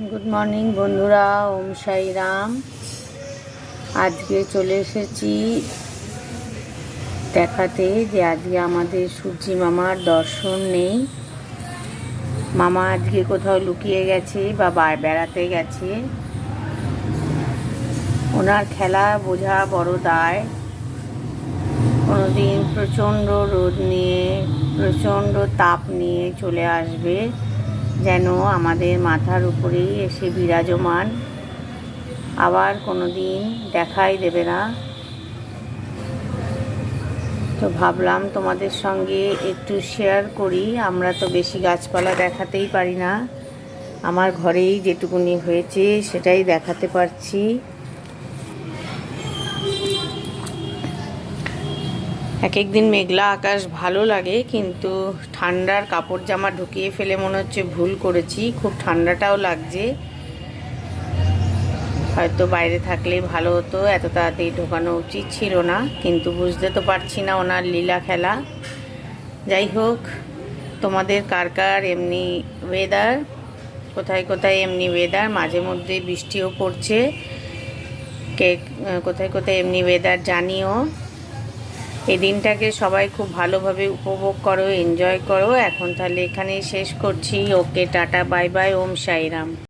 Good morning বন্ধুরা, ওম সাই রাম। আজকে চলে এসেছি দেখাতে যে আজকে আমাদের সূর্যি মামার দর্শন নেই। মামা আজকে কোথাও লুকিয়ে গেছে বা বেড়াতে গেছে। ওনার খেলা বোঝা বড় দায়। কোনোদিন প্রচণ্ড রোদ নিয়ে, প্রচণ্ড তাপ নিয়ে চলে আসবে, যেন আমাদের মাথার উপরেই এসে বিরাজমান। আবার কোনো দিন দেখাই দেবে না। তো ভাবলাম তোমাদের সঙ্গে একটু শেয়ার করি। আমরা তো বেশি গাছপালা দেখাতেই পারি না, আমার ঘরেই যেটুকুনি হয়েছে সেটাই দেখাতে পারছি। এক একদিন মেঘলা আকাশ ভালো লাগে, কিন্তু ঠান্ডার কাপড় জামা ঢুকিয়ে ফেলে মনে হচ্ছে ভুল করেছি। খুব ঠান্ডাটাও লাগছে। হয়তো বাইরে থাকলেই ভালো হতো, এত তাড়াতাড়ি ঢোকানো উচিত ছিল না, কিন্তু বুঝতে তো পারছি না ওনার লীলা খেলা। যাই হোক, তোমাদের কার কার এমনি ওয়েদার, কোথায় কোথায় এমনি ওয়েদার, মাঝে মধ্যে বৃষ্টিও পড়ছে, কে কোথায় কোথায় এমনি ওয়েদার জানিও। এই দিনটাকে সবাই খুব ভালোভাবে উপভোগ করো, এনজয় করো। এখন তাহলে এখানেই শেষ করছি। ওকে, টাটা, বাই বাই, ওম সাই রাম।